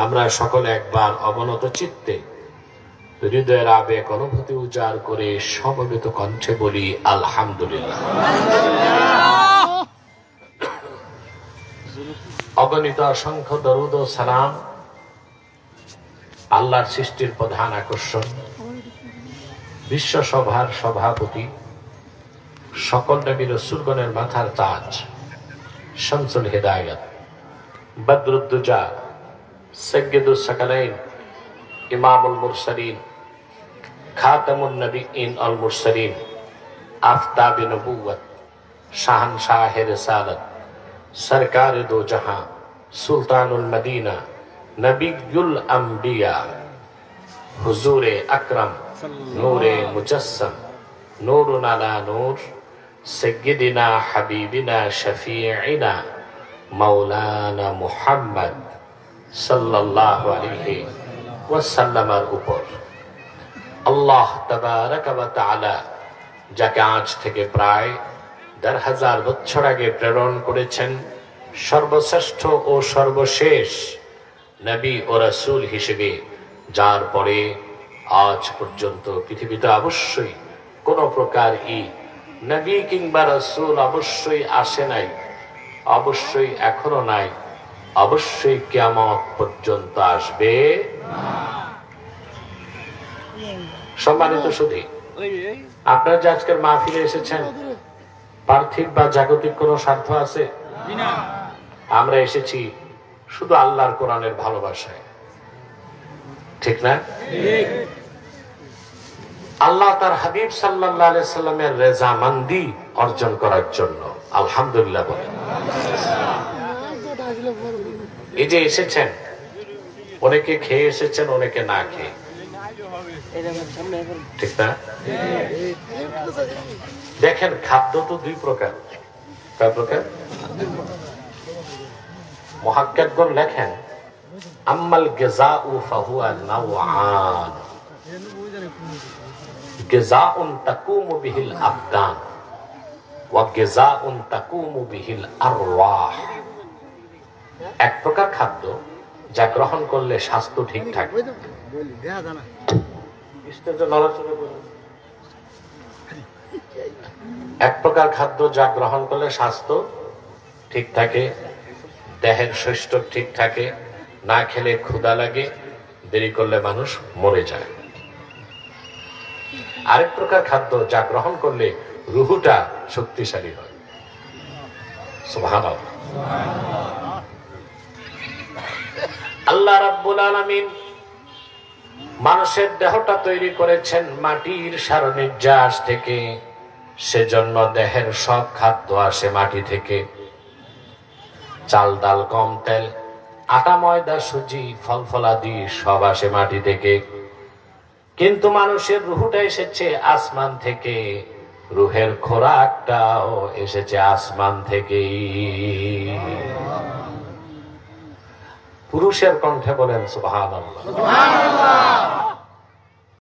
আমরা সকলে একবার অবনত চিত্তে হৃদয়ের আবেগ অনুভূতি উজাড় করে সমবেত কণ্ঠে বলি আলহামদুলিল্লাহ। অগণিত অসংখ্য দরুদ ও সালাম আল্লাহর সৃষ্টির প্রধান আকর্ষণ, বিশ্বসভার সভাপতি, সকল নবী রাসূলগণের মাথার তাজ, শামসুল হিদায়াত, বদরুদ্দুজা, সাইয়্যিদুস সাকালাইন, ইমামুল মুরসালিন, খাতামুন নবিয়্যিন আল মুরসালিন, আফতাবে নবুওয়াত, শাহনশাহে রিসালাত, সরকারে দো জাহাं, সুলতানুল মদিনা, নবিয়ুল আম্বিয়া, হুজুরে আকরাম, নূরে মুজাসসাম, নূরুন আলা নূর, সাইয়্যিদিনা হাবিবিনা শফিঈনা মাওলানা মুহাম্মদ সাল্লাল্লাহু আলাইহি ওয়াসাল্লামের উপর আল্লাহ তাবারাক ওয়া তাআলা যাকে আজ থেকে প্রায় ১০০০০ বছর আগে প্রেরণ করেছেন সর্বশ্রেষ্ঠ ও সর্বশেষ নবী ও রাসূল হিসেবে, যার পরে আজ পর্যন্ত পৃথিবীতে অবশ্যই কোন প্রকার নবী কিংবা রাসূল অবশ্যই আসে নাই, অবশ্যই এখনো নাই, অবশ্যই কিয়ামত পর্যন্ত আসবে না। সম্মানিত সুধী, আপনারা যে আজকের মাহফিলে এসেছেন, পার্থিব বা জাগতিক কোন স্বার্থ আছে? আমরা এসেছি শুধু আল্লাহর কোরআনের ভালোবাসায়, ঠিক না? আল্লাহ তার হাবিব সাল্লাল্লাহু আলাইহি সাল্লামের রেজামন্দি অর্জন করার জন্য। আলহামদুলিল্লাহ বলেন। এই যে এসেছেন, অনেকে খেয়ে এসেছেন, অনেকে না খেয়ে, ঠিক না? দেখেন, খাদ্য তো দুই প্রকার। কয় প্রকার? মুহাক্কিকগণ লেখেন, আম্মাল গিযাউ ফাহুয়া নাওআন, গিযাউন তাকুমু বিহিল আবদান ওয়া গিযাউন তাকুমু বিহিল আরওয়াহ। এক প্রকার খাদ্য যা গ্রহণ করলে স্বাস্থ্য ঠিক থাকে। এক প্রকার খাদ্য যা গ্রহণ করলে স্বাস্থ্য ঠিক থাকে, দেহের শৈষ্ট ঠিক থাকে, না খেলে ক্ষুধা লাগে, দেরি করলে মানুষ মরে যায়। আরেক প্রকার খাদ্য যা গ্রহণ করলে রুহুটা শক্তিশালী হয়। সুবহানাল্লাহ। আল্লাহ রাব্বুল আলামিন মানুষের দেহটা তৈরি করেছেন মাটির সারনির্যাস থেকে, সেজন্য দেহের সব খাদ্য আসে মাটি থেকে। চাল ডাল গম তেল আটা ময়দা সুজি ফল ফলাদি সব আসে মাটি থেকে, কিন্তু মানুষের রুহটা এসেছে আসমান থেকে, রুহের খোরাকটাও এসেছে আসমান থেকেই। পুরুষের কণ্ঠে বলেন সুবহানাল্লাহ।